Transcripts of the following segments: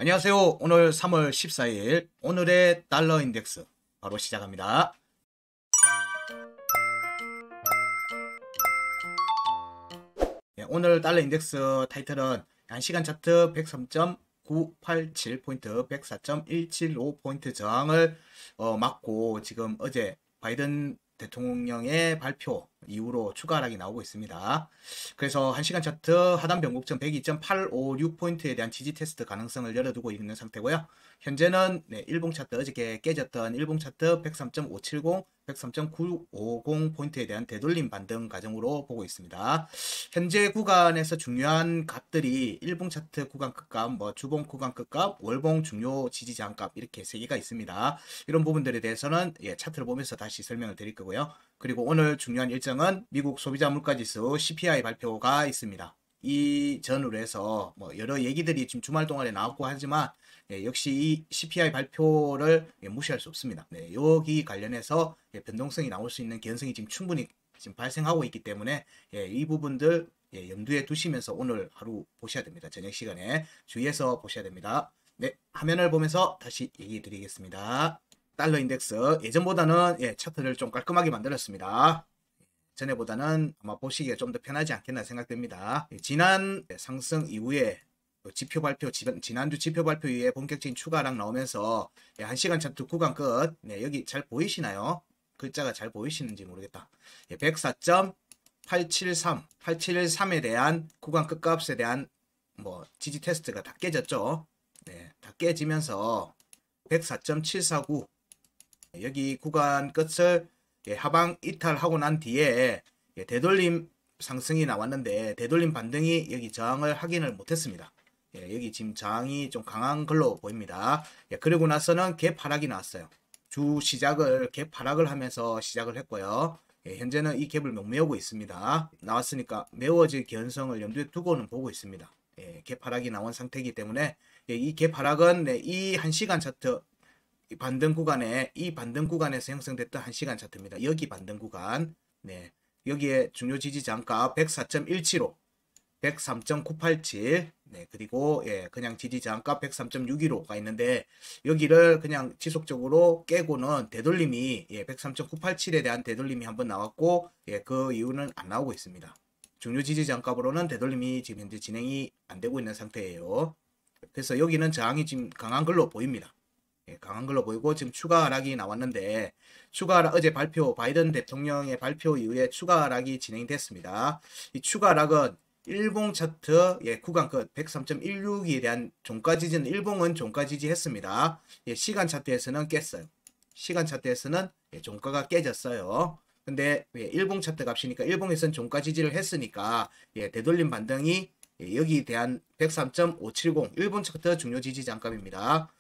안녕하세요. 오늘 3월 14일 오늘의 달러 인덱스 바로 시작합니다. 오늘 달러 인덱스 타이틀은 1시간 차트 103.987포인트, 104.175포인트 저항을 막고 지금 어제 바이든 대통령의 발표 이후로 추가 하락이 나오고 있습니다. 그래서 1시간 차트 하단 변곡점 102.856포인트에 대한 지지 테스트 가능성을 열어두고 있는 상태고요. 현재는 일봉 차트 어저께 깨졌던 일봉 차트 103.570, 103.950포인트에 대한 되돌림 반등 과정으로 보고 있습니다. 현재 구간에서 중요한 값들이 일봉 차트 구간 끝값, 주봉 구간 끝값, 월봉 중요 지지 저항값 이렇게 3개가 있습니다. 이런 부분들에 대해서는 차트를 보면서 다시 설명을 드릴 거고요. 그리고 오늘 중요한 일정은 미국 소비자 물가지수 CPI 발표가 있습니다. 이 전후로 해서 여러 얘기들이 지금 주말 동안에 나왔고 하지만 역시 이 CPI 발표를 무시할 수 없습니다. 여기 관련해서 변동성이 나올 수 있는 개연성이 지금 충분히 지금 발생하고 있기 때문에 이 부분들 염두에 두시면서 오늘 하루 보셔야 됩니다. 저녁 시간에 주의해서 보셔야 됩니다. 화면을 보면서 다시 얘기 드리겠습니다. 달러 인덱스 예전보다는 차트를 좀 깔끔하게 만들었습니다. 전에보다는 아마 보시기에 좀 더 편하지 않겠나 생각됩니다. 지난 상승 이후에 지표 발표, 지난주 지표 발표 이후에 본격적인 추가 하락 나오면서 1시간 차트 구간 끝, 여기 잘 보이시나요? 글자가 잘 보이시는지 모르겠다. 104.873, 873에 대한 구간 끝값에 대한 지지 테스트가 다 깨졌죠. 다 깨지면서 104.749 여기 구간 끝을 하방 이탈하고 난 뒤에 되돌림 상승이 나왔는데 되돌림 반등이 여기 저항을 확인을 못했습니다. 여기 지금 저항이 좀 강한 걸로 보입니다. 그리고 나서는 갭 하락이 나왔어요. 주 시작을 갭 하락을 하면서 시작을 했고요. 현재는 이 갭을 못 메우고 있습니다. 나왔으니까 메워질 개연성을 염두에 두고는 보고 있습니다. 갭 하락이 나온 상태이기 때문에 이 갭 하락은 이 1시간 차트 반등 구간에 이 반등 구간에서 형성됐던 1시간 차트입니다. 여기 반등 구간, 여기에 중요 지지 저항값 104.175, 103.987, 그리고 그냥 지지 저항값 103.615가 있는데 여기를 그냥 지속적으로 깨고는 되돌림이 103.987에 대한 되돌림이 한번 나왔고 그 이후는 안 나오고 있습니다. 중요 지지 저항값으로는 되돌림이 지금 현재 진행이 안 되고 있는 상태예요. 그래서 여기는 저항이 지금 강한 걸로 보입니다. 강한 걸로 보이고 지금 추가 하락이 나왔는데 추가 하락 어제 발표 바이든 대통령의 발표 이후에 추가 하락이 진행됐습니다. 이 추가 하락은 일봉 차트 구간 끝 103.16에 대한 종가 지지는 일봉은 종가 지지했습니다. 시간 차트에서는 깼어요. 시간 차트에서는 종가가 깨졌어요. 근데 일봉 차트 값이니까 일봉에서는 종가 지지를 했으니까 되돌림 반등이 여기에 대한 103.570 일본 차트 중요 지지 저항값입니다.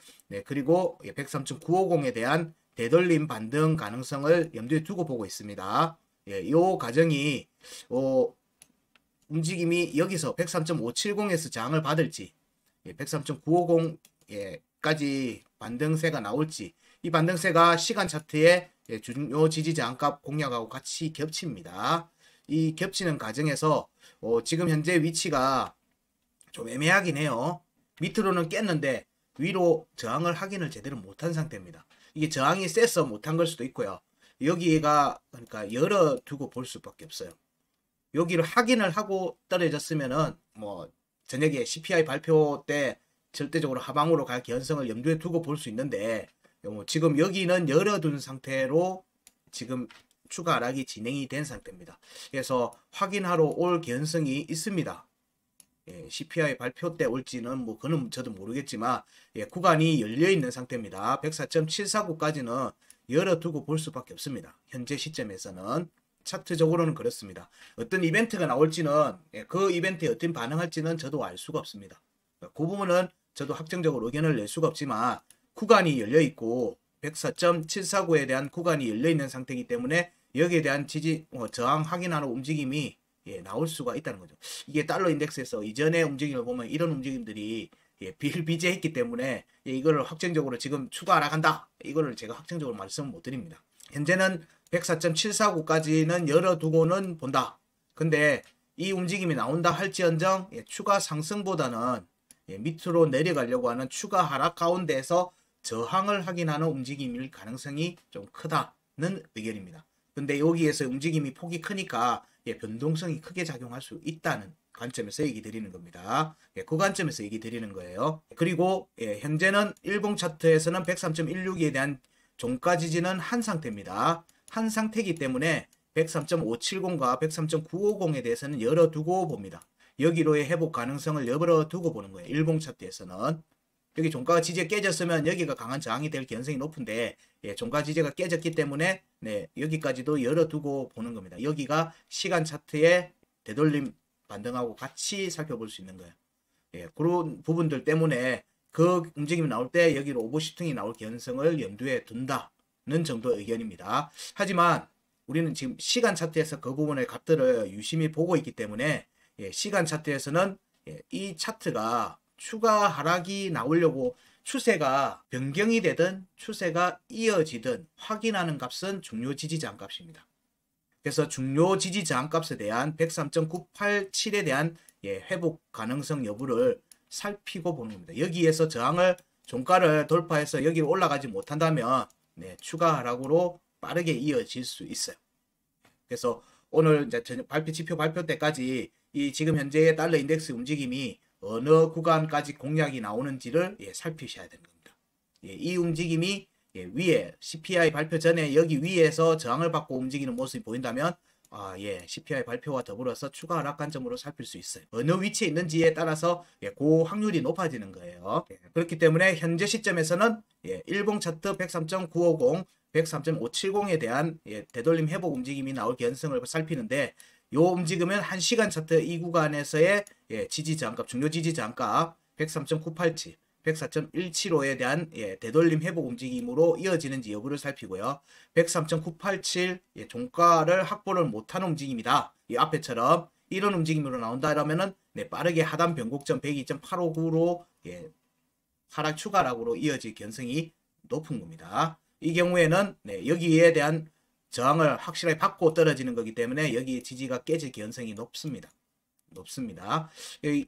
그리고 103.950에 대한 되돌림 반등 가능성을 염두에 두고 보고 있습니다. 이 과정이 움직임이 여기서 103.570에서 저항을 받을지 103.950까지 반등세가 나올지 이 반등세가 시간 차트의 중요 지지 저항값 공략하고 같이 겹칩니다. 이 겹치는 과정에서 지금 현재 위치가 좀 애매하긴 해요. 밑으로는 깼는데 위로 저항을 확인을 제대로 못한 상태입니다. 이게 저항이 세서 못한 걸 수도 있고요. 여기가 그러니까 열어두고 볼 수밖에 없어요. 여기를 확인을 하고 떨어졌으면은 저녁에 CPI 발표 때 절대적으로 하방으로 갈 개연성을 염두에 두고 볼 수 있는데 지금 여기는 열어둔 상태로 지금 추가 하락이 진행이 된 상태입니다. 그래서 확인하러 올 개연성이 있습니다. CPI 발표 때 올지는 그는 저도 모르겠지만 구간이 열려 있는 상태입니다. 104.749까지는 열어두고 볼 수밖에 없습니다. 현재 시점에서는 차트적으로는 그렇습니다. 어떤 이벤트가 나올지는 그 이벤트에 어떤 반응할지는 저도 알 수가 없습니다. 그 부분은 저도 확정적으로 의견을 낼 수가 없지만 구간이 열려 있고 104.749에 대한 구간이 열려 있는 상태이기 때문에 여기에 대한 지지 저항 확인하는 움직임이 나올 수가 있다는 거죠. 이게 달러 인덱스에서 이전의 움직임을 보면 이런 움직임들이 비일비재했기 때문에 이거를 확정적으로 지금 추가 하락한다 이거를 제가 확정적으로 말씀을 못 드립니다. 현재는 104.749까지는 열어두고는 본다. 근데 이 움직임이 나온다 할지언정 추가 상승보다는 밑으로 내려가려고 하는 추가 하락 가운데에서 저항을 확인하는 움직임일 가능성이 좀 크다는 의견입니다. 근데 여기에서 움직임이 폭이 크니까 변동성이 크게 작용할 수 있다는 관점에서 얘기 드리는 겁니다. 그 관점에서 얘기 드리는 거예요. 그리고 현재는 일봉 차트에서는 103.16에 대한 종가 지지는 한 상태입니다. 한 상태이기 때문에 103.570과 103.950에 대해서는 열어두고 봅니다. 여기로의 회복 가능성을 열어두고 보는 거예요. 일봉 차트에서는. 여기 종가가 지지가 깨졌으면 여기가 강한 저항이 될 가능성이 높은데 종가 지지가 깨졌기 때문에 여기까지도 열어두고 보는 겁니다. 여기가 시간 차트의 되돌림 반등하고 같이 살펴볼 수 있는 거예요. 그런 부분들 때문에 그 움직임이 나올 때 여기로 오버슈팅이 나올 가능성을 염두에 둔다는 정도의 의견입니다. 하지만 우리는 지금 시간 차트에서 그 부분의 값들을 유심히 보고 있기 때문에 시간 차트에서는 이 차트가 추가 하락이 나오려고 추세가 변경이 되든 추세가 이어지든 확인하는 값은 중요 지지 저항 값입니다. 그래서 중요 지지 저항 값에 대한 103.987에 대한 회복 가능성 여부를 살피고 보는 겁니다. 여기에서 저항을 종가를 돌파해서 여기로 올라가지 못한다면 추가 하락으로 빠르게 이어질 수 있어요. 그래서 오늘 이제 지표 발표 때까지 이 지금 현재의 달러 인덱스 움직임이 어느 구간까지 공략이 나오는지를 살피셔야 되는 겁니다. 이 움직임이 위에 CPI 발표 전에 여기 위에서 저항을 받고 움직이는 모습이 보인다면 CPI 발표와 더불어서 추가 하락 관점으로 살필 수 있어요. 어느 위치에 있는지에 따라서 그 확률이 높아지는 거예요. 그렇기 때문에 현재 시점에서는 일봉 차트 103.950, 103.570에 대한 되돌림 회복 움직임이 나올 가능성을 살피는데 요 움직임은 1시간 차트 이 구간에서의 지지 저항값, 중요 지지 저항값 103.987, 104.175에 대한 되돌림 회복 움직임으로 이어지는지 여부를 살피고요. 103.987 종가를 확보를 못하는 움직임이다. 이 앞에처럼 이런 움직임으로 나온다라면은 빠르게 하단 변곡점 102.859로 하락 추가 하락으로 이어질 가능성이 높은 겁니다. 이 경우에는 여기에 대한 저항을 확실하게 받고 떨어지는 거기 때문에 여기 지지가 깨질 가능성이 높습니다.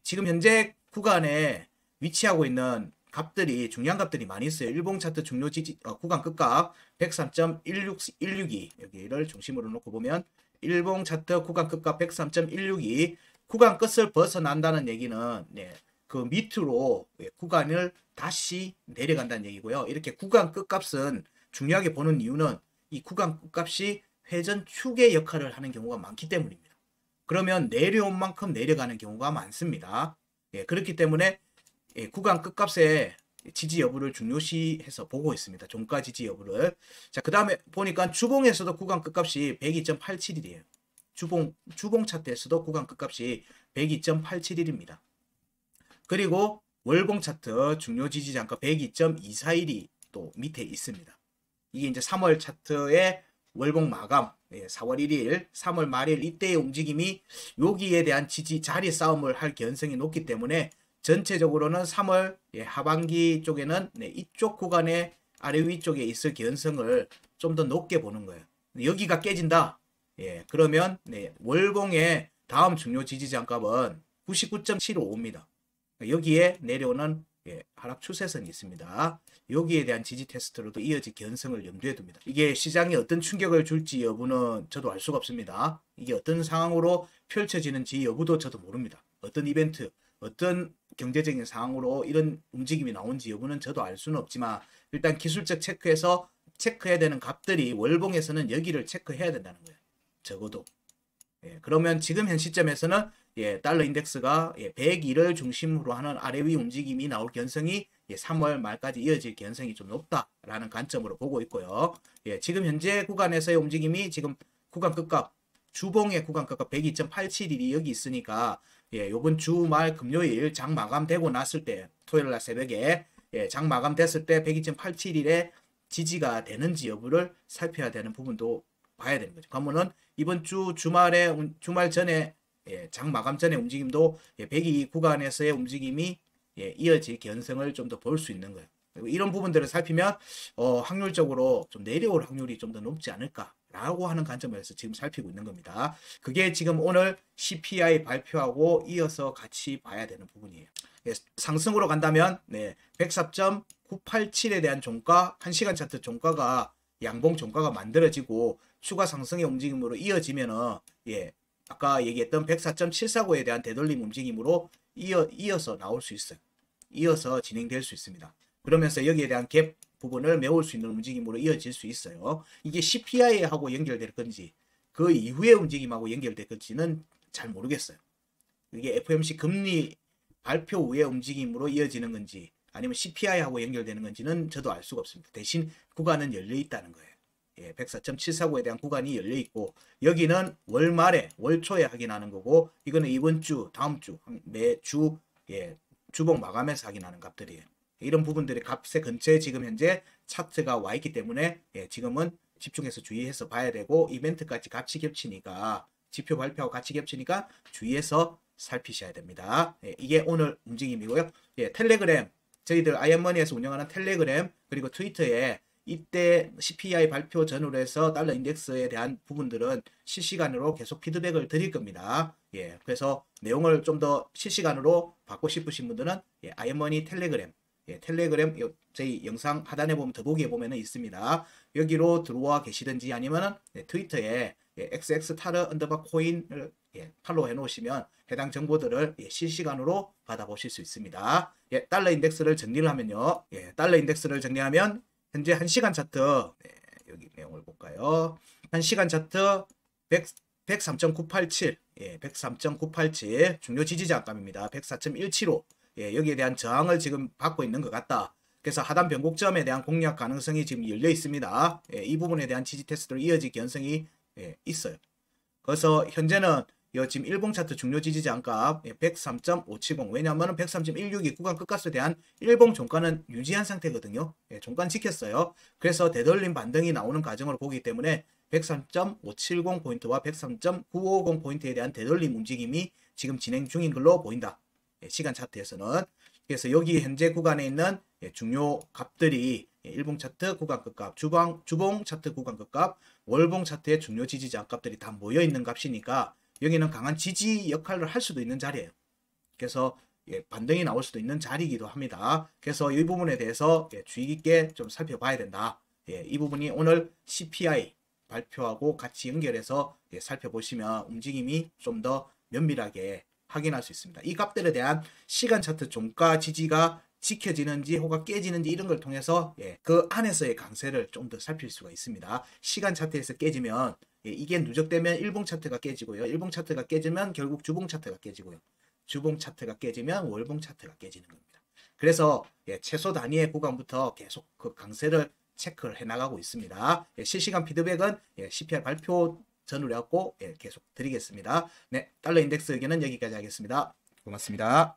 지금 현재 구간에 위치하고 있는 값들이 중요한 값들이 많이 있어요. 일봉 차트 중요 지지 구간 끝값 103.162 여기를 중심으로 놓고 보면 일봉 차트 구간 끝값 103.162 구간 끝을 벗어난다는 얘기는 그 밑으로 구간을 다시 내려간다는 얘기고요. 이렇게 구간 끝값은 중요하게 보는 이유는 이 구간 끝값이 회전 축의 역할을 하는 경우가 많기 때문입니다. 그러면 내려온 만큼 내려가는 경우가 많습니다. 그렇기 때문에 구간 끝값의 지지 여부를 중요시해서 보고 있습니다. 종가 지지 여부를. 자, 그 다음에 보니까 주봉에서도 구간 끝값이 102.87일이에요. 주봉 차트에서도 구간 끝값이 102.87일입니다. 그리고 월봉 차트 중요 지지 저항가 102.241이 또 밑에 있습니다. 이게 이제 3월 차트의 월봉 마감 4월 1일, 3월 말일 이때의 움직임이 여기에 대한 지지 자리 싸움을 할 가능성이 높기 때문에 전체적으로는 3월 하반기 쪽에는 이쪽 구간의 아래 위쪽에 있을 가능성을 좀 더 높게 보는 거예요. 여기가 깨진다. 그러면 월봉의 다음 중요 지지 저항값은 99.755입니다. 여기에 내려오는 하락 추세선이 있습니다. 여기에 대한 지지 테스트로도 이어질 가능성을 염두에 둡니다. 이게 시장에 어떤 충격을 줄지 여부는 저도 알 수가 없습니다. 이게 어떤 상황으로 펼쳐지는지 여부도 저도 모릅니다. 어떤 이벤트, 어떤 경제적인 상황으로 이런 움직임이 나온지 여부는 저도 알 수는 없지만 일단 기술적 체크해서 체크해야 되는 값들이 월봉에서는 여기를 체크해야 된다는 거예요. 적어도. 그러면 지금 현 시점에서는 달러 인덱스가 102를 중심으로 하는 아래 위 움직임이 나올 가능성이 3월 말까지 이어질 가능성이 좀 높다라는 관점으로 보고 있고요. 지금 현재 구간에서의 움직임이 지금 구간 끝값 주봉의 구간 끝값 102.87일이 여기 있으니까 요번 주말 금요일 장 마감되고 났을 때 토요일 날 새벽에 장 마감됐을 때 102.87일에 지지가 되는지 여부를 살펴야 되는 부분도 봐야 되는 거죠. 그러면은 이번 주 주말 전에 장 마감 전의 움직임도 102 구간에서의 움직임이 이어질 가능성을 좀 더 볼 수 있는 거예요. 그리고 이런 부분들을 살피면 확률적으로 좀 내려올 확률이 좀 더 높지 않을까라고 하는 관점에서 지금 살피고 있는 겁니다. 그게 지금 오늘 CPI 발표하고 이어서 같이 봐야 되는 부분이에요. 상승으로 간다면 104.987에 대한 종가, 1시간 차트 종가가 양봉 종가가 만들어지고 추가 상승의 움직임으로 이어지면은 아까 얘기했던 104.749에 대한 되돌림 움직임으로 이어서 나올 수 있어요. 이어서 진행될 수 있습니다. 그러면서 여기에 대한 갭 부분을 메울 수 있는 움직임으로 이어질 수 있어요. 이게 CPI하고 연결될 건지 그 이후의 움직임하고 연결될 건지는 잘 모르겠어요. 이게 FOMC 금리 발표 후의 움직임으로 이어지는 건지 아니면 CPI하고 연결되는 건지는 저도 알 수가 없습니다. 대신 구간은 열려 있다는 거예요. 104.749에 대한 구간이 열려 있고 여기는 월 말에 월 초에 확인하는 거고 이거는 이번 주 다음 주 매주 주봉 마감해서 확인하는 값들이에요. 이런 부분들이 값의 근처에 지금 현재 차트가 와 있기 때문에 지금은 집중해서 주의해서 봐야 되고 이벤트까지 같이 겹치니까 지표 발표하고 같이 겹치니까 주의해서 살피셔야 됩니다. 이게 오늘 움직임이고요. 텔레그램 저희들 아이언머니에서 운영하는 텔레그램 그리고 트위터에 이때 CPI 발표 전후로 해서 달러 인덱스에 대한 부분들은 실시간으로 계속 피드백을 드릴 겁니다. 그래서 내용을 좀 더 실시간으로 받고 싶으신 분들은 아이언머니 텔레그램 텔레그램 저희 영상 하단에 보면 더보기에 보면은 있습니다. 여기로 들어와 계시든지 아니면은 트위터에 xx타르 언더바 코인을 팔로우 해 놓으시면 해당 정보들을 실시간으로 받아보실 수 있습니다. 달러 인덱스를 정리를 하면요. 달러 인덱스를 정리하면 현재 1시간 차트 여기 내용을 볼까요? 1시간 차트 103.987 103.987 중요 지지저항감입니다. 104.175 여기에 대한 저항을 지금 받고 있는 것 같다. 그래서 하단 변곡점에 대한 공략 가능성이 지금 열려 있습니다. 이 부분에 대한 지지 테스트로 이어질 가능성이 있어요. 그래서 현재는 지금 일봉 차트 중요 지지저항값 103.570 왜냐하면 103.16이 구간 끝값에 대한 일봉 종가는 유지한 상태거든요. 종가는 지켰어요. 그래서 되돌림 반등이 나오는 과정으로 보기 때문에 103.570 포인트와 103.950 포인트에 대한 되돌림 움직임이 지금 진행 중인 걸로 보인다. 시간 차트에서는. 그래서 여기 현재 구간에 있는 중요 값들이 일봉 차트 구간 끝값, 주봉 차트 구간 끝값, 월봉 차트의 중요 지지저항 값들이 다 모여 있는 값이니까 여기는 강한 지지 역할을 할 수도 있는 자리예요. 그래서 반등이 나올 수도 있는 자리이기도 합니다. 그래서 이 부분에 대해서 주의 깊게 좀 살펴봐야 된다. 이 부분이 오늘 CPI 발표하고 같이 연결해서 살펴보시면 움직임이 좀 더 면밀하게 확인할 수 있습니다. 이 값들에 대한 시간 차트 종가 지지가 지켜지는지 혹은 깨지는지 이런 걸 통해서 그 안에서의 강세를 좀 더 살필 수가 있습니다. 시간 차트에서 깨지면 이게 누적되면 일봉 차트가 깨지고요. 일봉 차트가 깨지면 결국 주봉 차트가 깨지고요. 주봉 차트가 깨지면 월봉 차트가 깨지는 겁니다. 그래서 최소 단위의 구간부터 계속 그 강세를 체크를 해나가고 있습니다. 실시간 피드백은 CPI 발표 전후로 해갖고 계속 드리겠습니다. 달러 인덱스 의견은 여기까지 하겠습니다. 고맙습니다.